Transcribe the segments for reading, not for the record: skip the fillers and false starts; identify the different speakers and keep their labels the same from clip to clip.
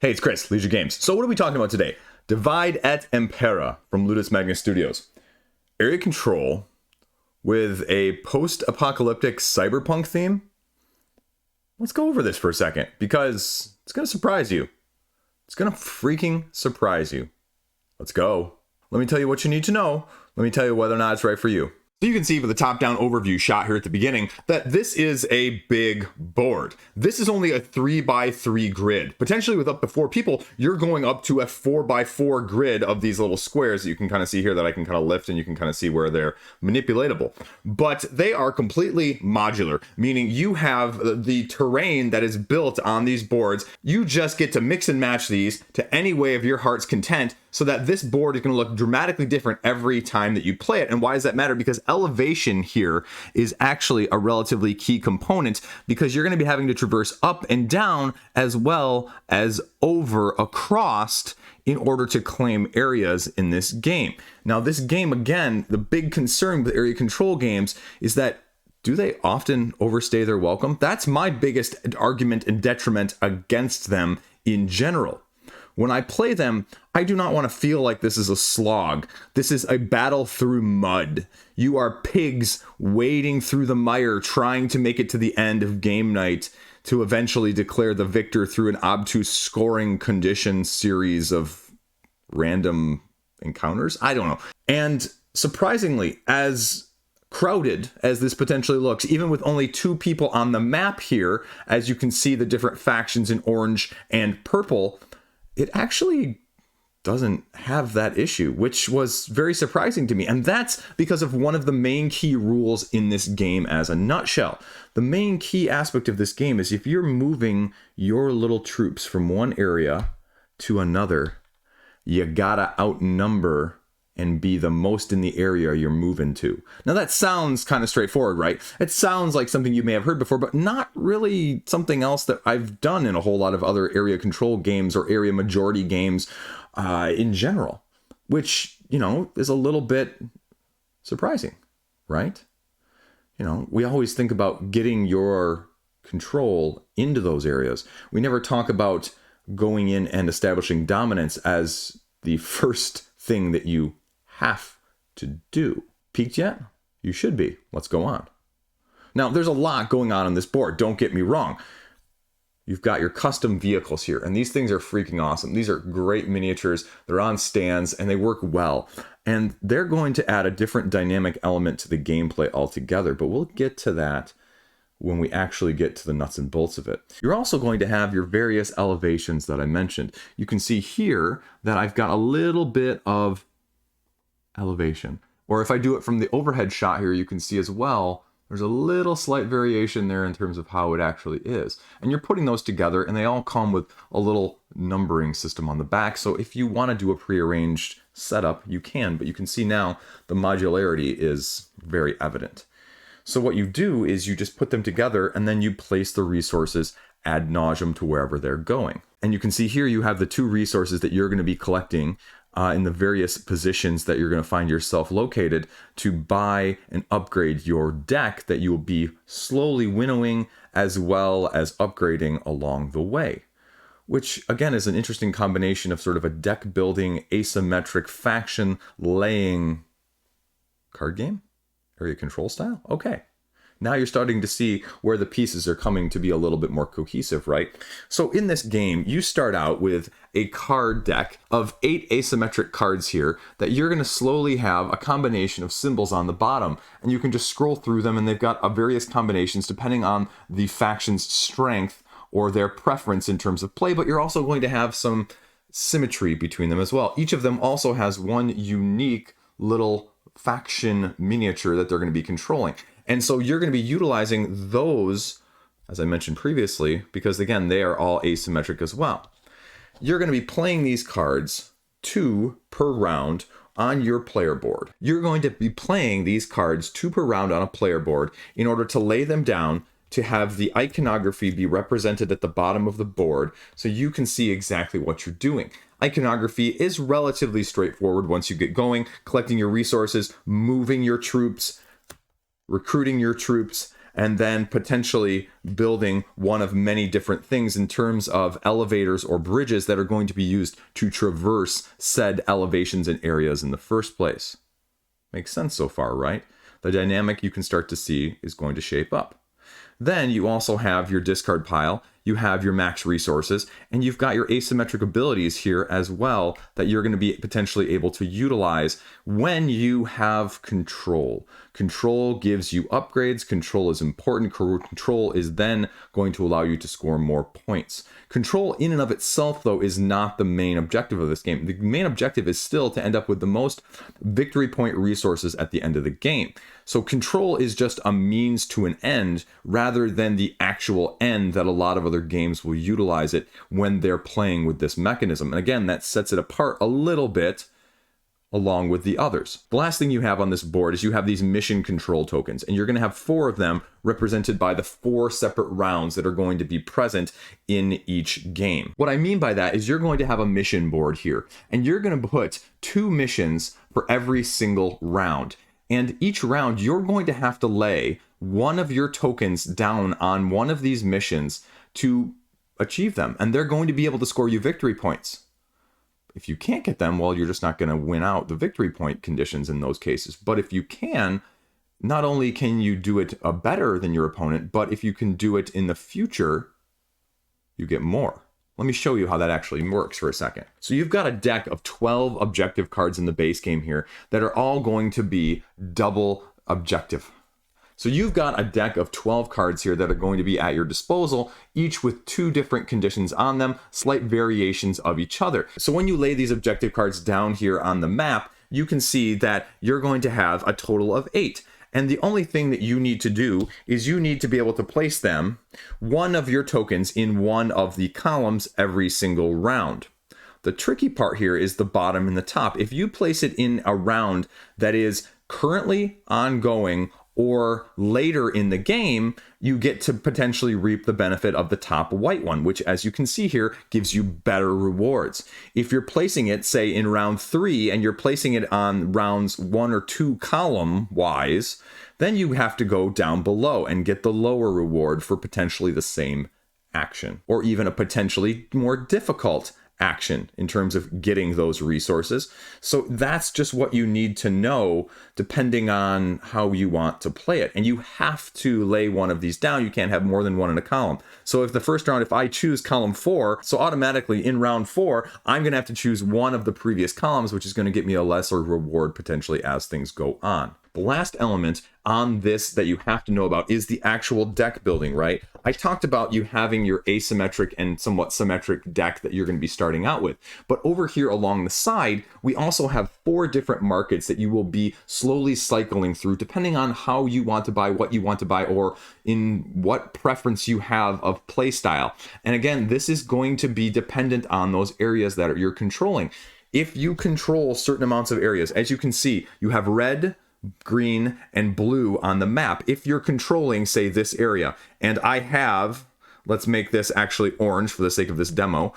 Speaker 1: Hey, it's Chris, Liege Games. So what are we talking about today? Divide et Impera from Ludus Magnus Studios. Area control with a post-apocalyptic cyberpunk theme? Let's go over this for a second, because it's going to surprise you. It's going to freaking surprise you. Let's go. Let me tell you what you need to know. Let me tell you whether or not it's right for you. So you can see with the top-down overview shot here at the beginning that this is a big board. This is only a 3x3 grid. Potentially with up to 4 people, you're going up to a 4x4 grid of these little squares that you can kind of see here that I can kind of lift, and you can kind of see where they're manipulatable. But they are completely modular, meaning you have the terrain that is built on these boards. You just get to mix and match these to any way of your heart's content, so that this board is going to look dramatically different every time that you play it. And why does that matter? Because elevation here is actually a relatively key component, because you're going to be having to traverse up and down as well as over across in order to claim areas in this game. Now, this game, again, the big concern with area control games is that do they often overstay their welcome? That's my biggest argument and detriment against them in general. When I play them, I do not want to feel like this is a slog. This is a battle through mud. You are pigs wading through the mire, trying to make it to the end of game night to eventually declare the victor through an obtuse scoring condition series of random encounters. I don't know. And surprisingly, as crowded as this potentially looks, even with only 2 people on the map here, as you can see the different factions in orange and purple, it actually doesn't have that issue, which was very surprising to me. And that's because of one of the main key rules in this game as a nutshell. The main key aspect of this game is if you're moving your little troops from one area to another, you gotta outnumber and be the most in the area you're moving to. Now that sounds kind of straightforward, right? It sounds like something you may have heard before, but not really something else that I've done in a whole lot of other area control games or area majority games in general, which, you know, is a little bit surprising, right? You know, we always think about getting your control into those areas. We never talk about going in and establishing dominance as the first thing that you have to do. Peaked yet? You should be. Let's go on. Now, there's a lot going on this board. Don't get me wrong. You've got your custom vehicles here, and these things are freaking awesome. These are great miniatures. They're on stands, and they work well. And they're going to add a different dynamic element to the gameplay altogether, but we'll get to that when we actually get to the nuts and bolts of it. You're also going to have your various elevations that I mentioned. You can see here that I've got a little bit of elevation. Or if I do it from the overhead shot here, you can see as well, there's a little slight variation there in terms of how it actually is. And you're putting those together, and they all come with a little numbering system on the back. So if you want to do a prearranged setup, you can, but you can see now the modularity is very evident. So what you do is you just put them together, and then you place the resources ad nauseum to wherever they're going. And you can see here you have the 2 resources that you're going to be collecting in the various positions that you're going to find yourself located to buy and upgrade your deck that you will be slowly winnowing as well as upgrading along the way. Which, again, is an interesting combination of sort of a deck building, asymmetric, faction laying card game? Area control style? Okay. Now you're starting to see where the pieces are coming to be a little bit more cohesive, right? So in this game, you start out with a card deck of 8 asymmetric cards here that you're going to slowly have a combination of symbols on the bottom. And you can just scroll through them, and they've got various combinations depending on the faction's strength or their preference in terms of play, but you're also going to have some symmetry between them as well. Each of them also has one unique little faction miniature that they're going to be controlling. And so you're going to be utilizing those, as I mentioned previously, because again, they are all asymmetric as well. You're going to be playing these cards 2 per round on your player board. You're going to be playing these cards 2 per round on a player board in order to lay them down to have the iconography be represented at the bottom of the board so you can see exactly what you're doing. Iconography is relatively straightforward once you get going, collecting your resources, moving your troops, recruiting your troops, and then potentially building one of many different things in terms of elevators or bridges that are going to be used to traverse said elevations and areas in the first place. Makes sense so far, right? The dynamic you can start to see is going to shape up. Then you also have your discard pile, you have your max resources, and you've got your asymmetric abilities here as well that you're going to be potentially able to utilize when you have control. Control gives you upgrades. Control is important. Control is then going to allow you to score more points. Control in and of itself, though, is not the main objective of this game. The main objective is still to end up with the most victory point resources at the end of the game. So control is just a means to an end rather than the actual end that a lot of other games will utilize it when they're playing with this mechanism. And again, that sets it apart a little bit along with the others. The last thing you have on this board is you have these mission control tokens, and you're going to have 4 of them represented by the 4 separate rounds that are going to be present in each game. What I mean by that is you're going to have a mission board here, and you're going to put 2 missions for every single round. And each round, you're going to have to lay one of your tokens down on one of these missions to achieve them. And they're going to be able to score you victory points. If you can't get them, well, you're just not going to win out the victory point conditions in those cases. But if you can, not only can you do it better than your opponent, but if you can do it in the future, you get more. Let me show you how that actually works for a second. So you've got a deck of 12 objective cards in the base game here that are all going to be double objective. So you've got a deck of 12 cards here that are going to be at your disposal, each with 2 different conditions on them, slight variations of each other. So when you lay these objective cards down here on the map, you can see that you're going to have a total of 8. And the only thing that you need to do is you need to be able to place them, one of your tokens, in one of the columns every single round. The tricky part here is the bottom and the top. If you place it in a round that is currently ongoing or later in the game, you get to potentially reap the benefit of the top white one, which, as you can see here, gives you better rewards. If you're placing it, say, in round 3, and you're placing it on rounds 1 or 2 column-wise, then you have to go down below and get the lower reward for potentially the same action, or even a potentially more difficult action in terms of getting those resources. So that's just what you need to know depending on how you want to play it. And you have to lay one of these down. You can't have more than one in a column. So if the first round, if I choose column 4, so automatically in round 4, I'm going to have to choose one of the previous columns, which is going to get me a lesser reward potentially as things go on. The last element on this that you have to know about is the actual deck building, right? I talked about you having your asymmetric and somewhat symmetric deck that you're going to be starting out with. But over here along the side, we also have 4 different markets that you will be slowly cycling through depending on how you want to buy, what you want to buy, or in what preference you have of play style. And again, this is going to be dependent on those areas that you're controlling. If you control certain amounts of areas, as you can see, you have red, green, and blue on the map. If you're controlling, say, this area, and I have, let's make this actually orange for the sake of this demo,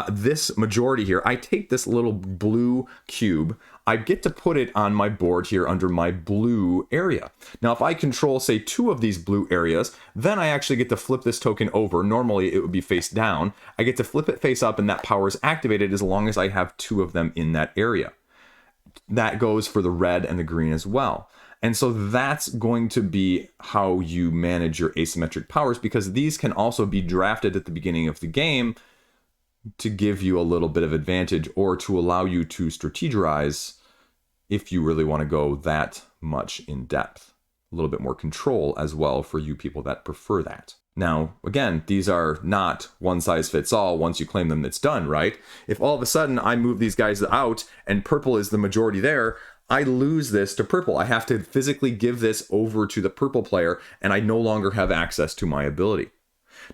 Speaker 1: this majority here, I take this little blue cube, I get to put it on my board here under my blue area. Now, if I control, say, 2 of these blue areas, then I actually get to flip this token over. Normally, it would be face down. I get to flip it face up, and that power is activated as long as I have 2 of them in that area. That goes for the red and the green as well. And so that's going to be how you manage your asymmetric powers, because these can also be drafted at the beginning of the game to give you a little bit of advantage or to allow you to strategize if you really want to go that much in depth. A little bit more control as well for you people that prefer that. Now, again, these are not one size fits all. Once you claim them, it's done, right? If all of a sudden I move these guys out and purple is the majority there, I lose this to purple. I have to physically give this over to the purple player, and I no longer have access to my ability.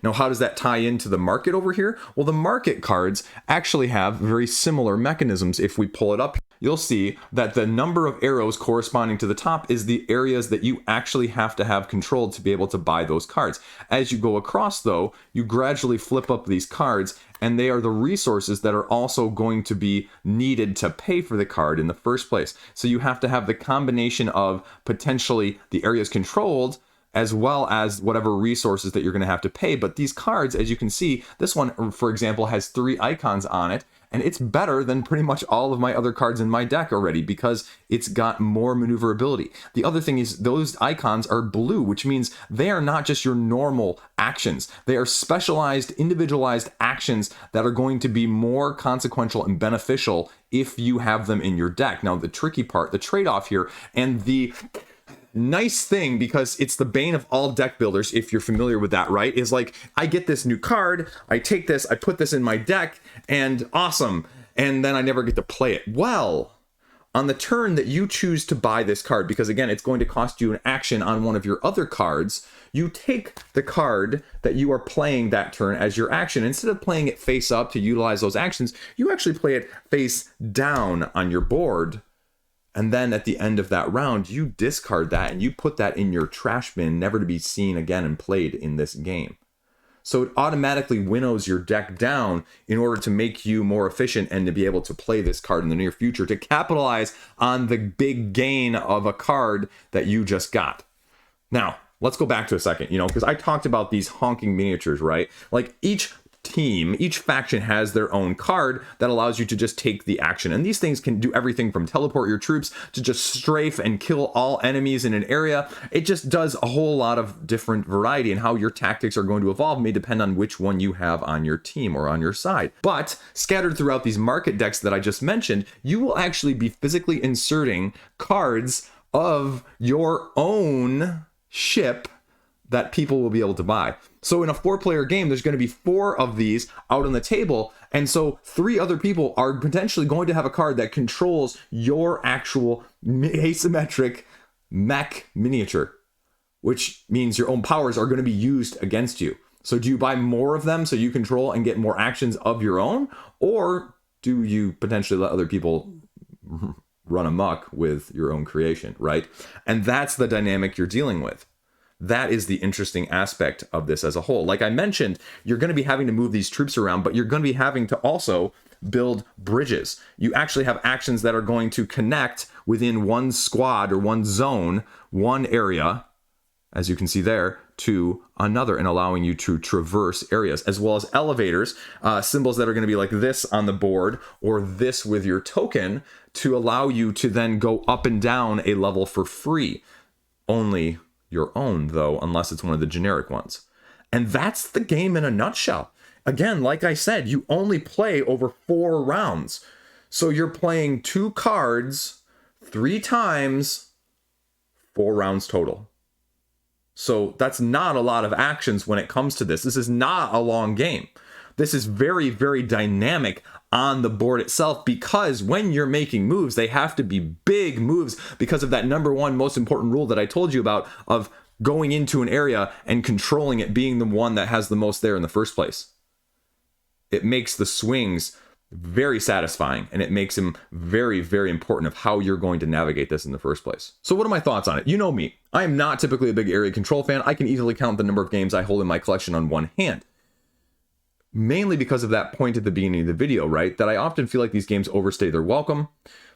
Speaker 1: Now, how does that tie into the market over here? Well, the market cards actually have very similar mechanisms. If we pull it up, you'll see that the number of arrows corresponding to the top is the areas that you actually have to have controlled to be able to buy those cards. As you go across, though, you gradually flip up these cards, and they are the resources that are also going to be needed to pay for the card in the first place. So you have to have the combination of potentially the areas controlled as well as whatever resources that you're going to have to pay. But these cards, as you can see, this one, for example, has 3 icons on it, and it's better than pretty much all of my other cards in my deck already because it's got more maneuverability. The other thing is those icons are blue, which means they are not just your normal actions. They are specialized, individualized actions that are going to be more consequential and beneficial if you have them in your deck. Now, the tricky part, the trade-off here, and the nice thing, because it's the bane of all deck builders, if you're familiar with that, right, is like, I get this new card, I take this, I put this in my deck, and awesome, and then I never get to play it. Well, on the turn that you choose to buy this card, because again, it's going to cost you an action on one of your other cards, you take the card that you are playing that turn as your action. Instead of playing it face up to utilize those actions, you actually play it face down on your board. And then at the end of that round, you discard that and you put that in your trash bin, never to be seen again and played in this game. So it automatically winnows your deck down in order to make you more efficient and to be able to play this card in the near future, to capitalize on the big gain of a card that you just got. Now, let's go back to a second, because I talked about these honking miniatures, right? Like each team, each faction has their own card that allows you to just take the action. And these things can do everything from teleport your troops to just strafe and kill all enemies in an area. It just does a whole lot of different variety, and how your tactics are going to evolve may depend on which one you have on your team or on your side. But scattered throughout these market decks that I just mentioned, you will actually be physically inserting cards of your own ship that people will be able to buy. So in a 4-player game, there's going to be 4 of these out on the table. And so 3 other people are potentially going to have a card that controls your actual asymmetric mech miniature, which means your own powers are going to be used against you. So do you buy more of them so you control and get more actions of your own? Or do you potentially let other people run amok with your own creation, right? And that's the dynamic you're dealing with. That is the interesting aspect of this as a whole. Like I mentioned, you're going to be having to move these troops around, but you're going to be having to also build bridges. You actually have actions that are going to connect within one squad or one zone, one area, as you can see there, to another, and allowing you to traverse areas, as well as elevators, symbols that are going to be like this on the board or this with your token, to allow you to then go up and down a level for free. Only your own, though, unless it's one of the generic ones. And that's the game in a nutshell. Again, like I said, you only play over 4 rounds. So you're playing 2 cards 3 times, 4 rounds total. So that's not a lot of actions when it comes to this. This is not a long game. This is very, very dynamic on the board itself, because when you're making moves, they have to be big moves because of that number 1 most important rule that I told you about, of going into an area and controlling it being the one that has the most there in the first place. It makes the swings very satisfying, and it makes them very, very important of how you're going to navigate this in the first place. So what are my thoughts on it? You know me. I am not typically a big area control fan. I can easily count the number of games I hold in my collection on one hand. Mainly because of that point at the beginning of the video, right? That I often feel like these games overstay their welcome.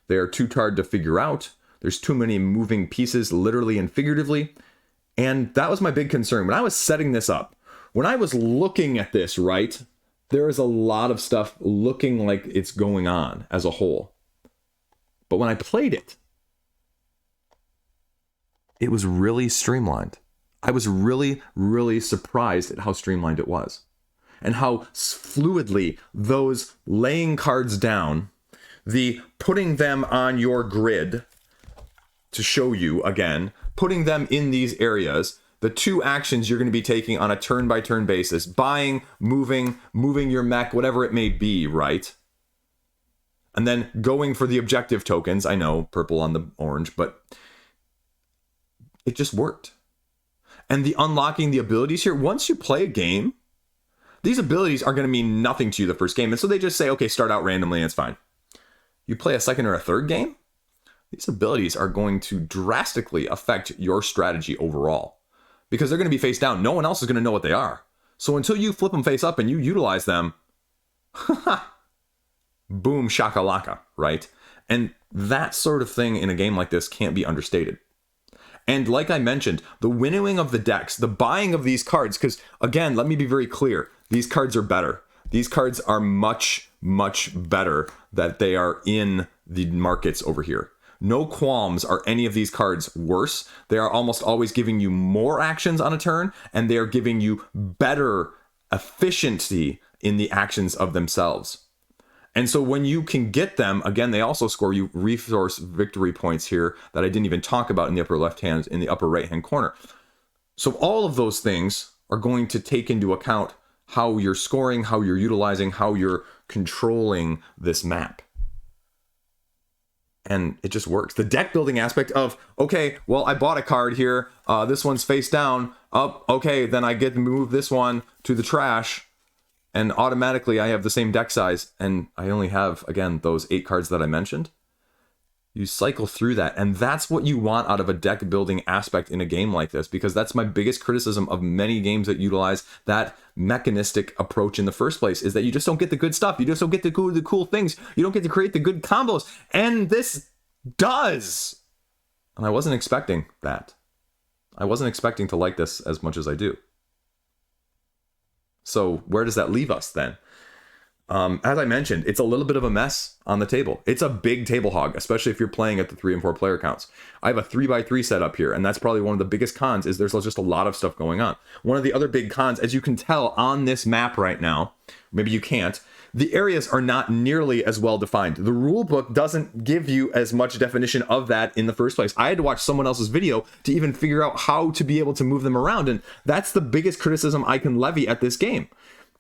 Speaker 1: They are too hard to figure out. There's too many moving pieces, literally and figuratively. And that was my big concern. When I was setting this up, when I was looking at this, right, there is a lot of stuff looking like it's going on as a whole. But when I played it, it was really streamlined. I was really, really surprised at how streamlined it was, and how fluidly those laying cards down, the putting them on your grid to show you again, putting them in these areas, the 2 actions you're going to be taking on a turn-by-turn basis, buying, moving your mech, whatever it may be, right? And then going for the objective tokens. I know, purple on the orange, but it just worked. And the unlocking the abilities here, once you play a game, these abilities are going to mean nothing to you the first game. And so they just say, okay, start out randomly and it's fine. You play a second or a third game, these abilities are going to drastically affect your strategy overall, because they're going to be face down. No one else is going to know what they are. So until you flip them face up and you utilize them, boom, shakalaka, right? And that sort of thing in a game like this can't be understated. And like I mentioned, the winnowing of the decks, the buying of these cards, because again, let me be very clear, these cards are better. These cards are much, much better that they are in the markets over here. No qualms are any of these cards worse. They are almost always giving you more actions on a turn, and they are giving you better efficiency in the actions of themselves. And so when you can get them, again, they also score you resource victory points here that I didn't even talk about in the upper left hand, in the upper right hand corner. So all of those things are going to take into account how you're scoring, how you're utilizing, how you're controlling this map. And it just works. The deck building aspect of, okay, well, I bought a card here. This one's face down. Oh, okay, then I get to move this one to the trash. And automatically I have the same deck size. And I only have, again, those 8 cards that I mentioned. You cycle through that. And that's what you want out of a deck building aspect in a game like this. Because that's my biggest criticism of many games that utilize that mechanistic approach in the first place, is that you just don't get the good stuff. You just don't get the cool things. You don't get to create the good combos. And this does. And I wasn't expecting that. I wasn't expecting to like this as much as I do. So where does that leave us then? As I mentioned, it's a little bit of a mess on the table. It's a big table hog, especially if you're playing at the 3 and 4 player counts. I have a 3x3 set up here, and that's probably one of the biggest cons, is there's just a lot of stuff going on. One of the other big cons, as you can tell on this map right now, maybe you can't, the areas are not nearly as well defined. The rule book doesn't give you as much definition of that in the first place. I had to watch someone else's video to even figure out how to be able to move them around, and that's the biggest criticism I can levy at this game.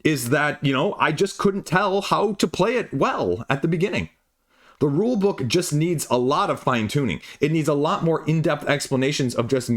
Speaker 1: Is that, I just couldn't tell how to play it well at the beginning. The rule book just needs a lot of fine tuning. It needs a lot more in-depth explanations of just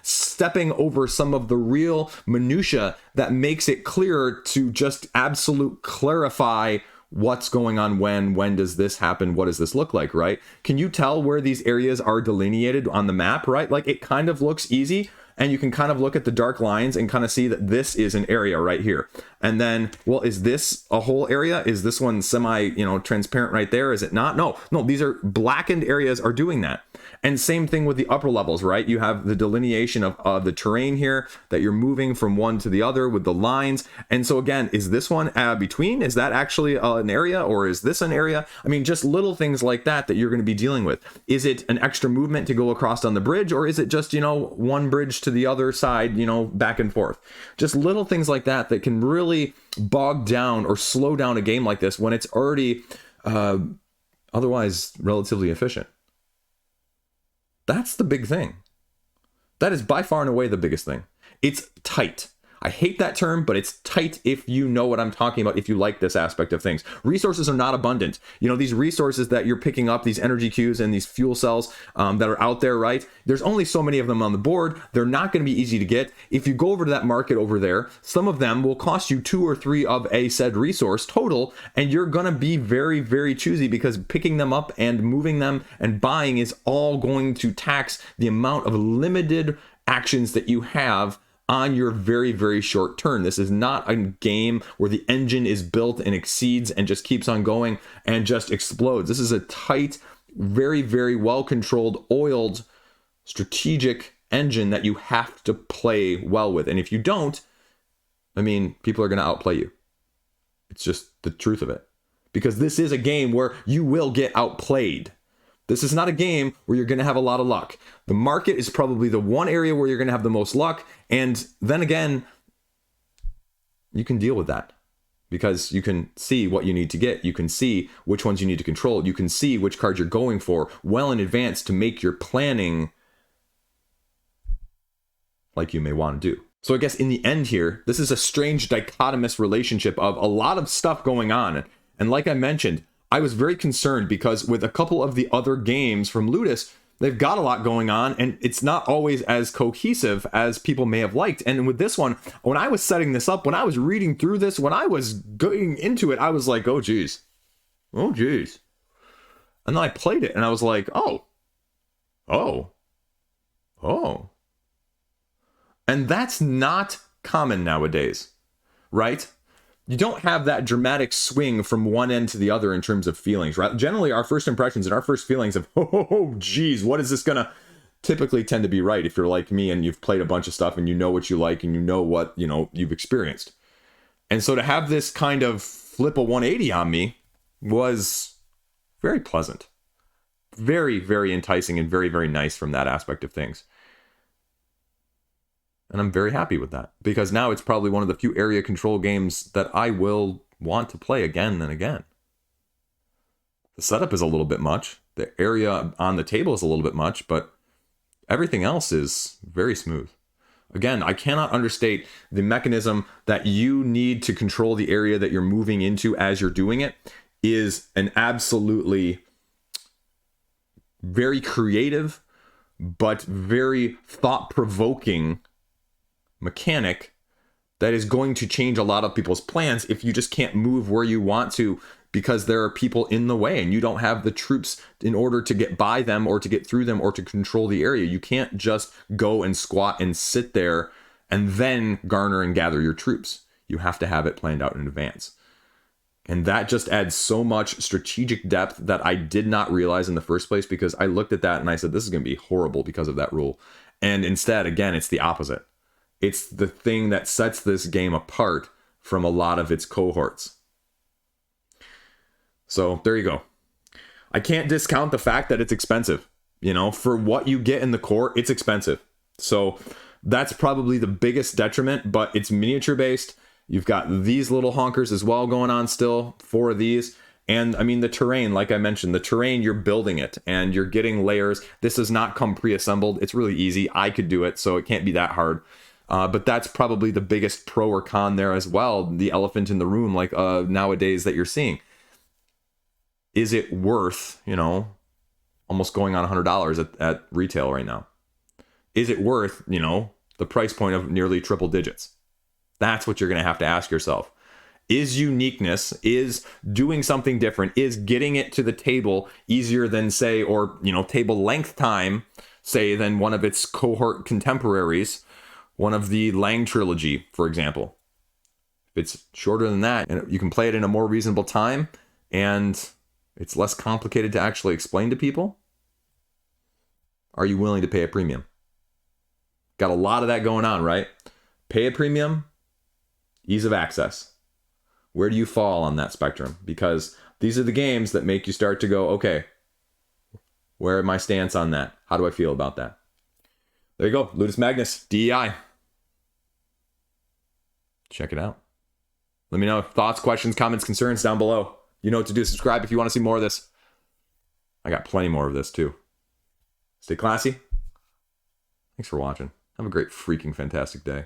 Speaker 1: stepping over some of the real minutia that makes it clearer to just absolute clarify what's going on when does this happen, what does this look like, right? Can you tell where these areas are delineated on the map, right? Like, it kind of looks easy. And you can kind of look at the dark lines and kind of see that this is an area right here. And then, well, is this a whole area? Is this one semi, transparent right there? Is it not? No, these are blackened areas are doing that. And same thing with the upper levels, right? You have the delineation of the terrain here that you're moving from one to the other with the lines. And so again, is this one between? Is that actually an area, or is this an area? I mean, just little things like that you're going to be dealing with. Is it an extra movement to go across on the bridge, or is it just, one bridge to the other side, back and forth? Just little things like that can really bog down or slow down a game like this when it's already otherwise relatively efficient. That's the big thing. That is by far and away the biggest thing. It's tight. I hate that term, but it's tight if you know what I'm talking about, if you like this aspect of things. Resources are not abundant. These resources that you're picking up, these energy cubes and these fuel cells that are out there, right? There's only so many of them on the board. They're not going to be easy to get. If you go over to that market over there, some of them will cost you 2 or 3 of a said resource total, and you're going to be very, very choosy, because picking them up and moving them and buying is all going to tax the amount of limited actions that you have on your very, very short turn. This is not a game where the engine is built and exceeds and just keeps on going and just explodes. This is a tight, very, very well-controlled, oiled, strategic engine that you have to play well with. And if you don't, people are going to outplay you. It's just the truth of it. Because this is a game where you will get outplayed. This is not a game where you're going to have a lot of luck. The market is probably the one area where you're going to have the most luck. And then again, you can deal with that, because you can see what you need to get. You can see which ones you need to control. You can see which cards you're going for well in advance to make your planning like you may want to do. So I guess in the end here, this is a strange dichotomous relationship of a lot of stuff going on. And like I mentioned, I was very concerned because with a couple of the other games from Ludus, they've got a lot going on, and it's not always as cohesive as people may have liked. And with this one, when I was setting this up, when I was reading through this, when I was going into it, I was like, oh geez. And then I played it and I was like, oh. And that's not common nowadays, right? You don't have that dramatic swing from one end to the other in terms of feelings, right? Generally, our first impressions and our first feelings of, oh geez, what is this gonna typically tend to be right if you're like me and you've played a bunch of stuff and you know what you like and you know what, you've experienced. And so to have this kind of flip a 180 on me was very pleasant. Very, very enticing and very, very nice from that aspect of things. And I'm very happy with that, because now it's probably one of the few area control games that I will want to play again and again. The setup is a little bit much. The area on the table is a little bit much, but everything else is very smooth. Again, I cannot understate the mechanism that you need to control the area that you're moving into as you're doing it is an absolutely very creative, but very thought-provoking mechanic that is going to change a lot of people's plans if you just can't move where you want to because there are people in the way and you don't have the troops in order to get by them or to get through them or to control the area. You can't just go and squat and sit there and then garner and gather your troops. You have to have it planned out in advance. And that just adds so much strategic depth that I did not realize in the first place, because I looked at that and I said, this is going to be horrible because of that rule. And instead, again, it's the opposite. It's the thing that sets this game apart from a lot of its cohorts. So there you go. I can't discount the fact that it's expensive. For what you get in the core, it's expensive. So that's probably the biggest detriment, but it's miniature based. You've got these little honkers as well going on still, 4 of these. And I mean, the terrain, like I mentioned, the terrain, you're building it and you're getting layers. This does not come pre-assembled. It's really easy. I could do it, so it can't be that hard. But that's probably the biggest pro or con there as well. The elephant in the room, like nowadays that you're seeing. Is it worth, almost going on $100 at retail right now? Is it worth, the price point of nearly triple digits? That's what you're going to have to ask yourself. Is uniqueness, is doing something different, is getting it to the table easier than, say, or, table length time, say, than one of its cohort contemporaries, one of the Lang trilogy, for example. If it's shorter than that, and you can play it in a more reasonable time, and it's less complicated to actually explain to people, are you willing to pay a premium? Got a lot of that going on, right? Pay a premium, ease of access. Where do you fall on that spectrum? Because these are the games that make you start to go, okay, where are my stance on that? How do I feel about that? There you go. Ludus Magnus, D.E.I. Check it out. Let me know thoughts, questions, comments, concerns down below. You know what to do. Subscribe if you want to see more of this. I got plenty more of this too. Stay classy. Thanks for watching. Have a great freaking fantastic day.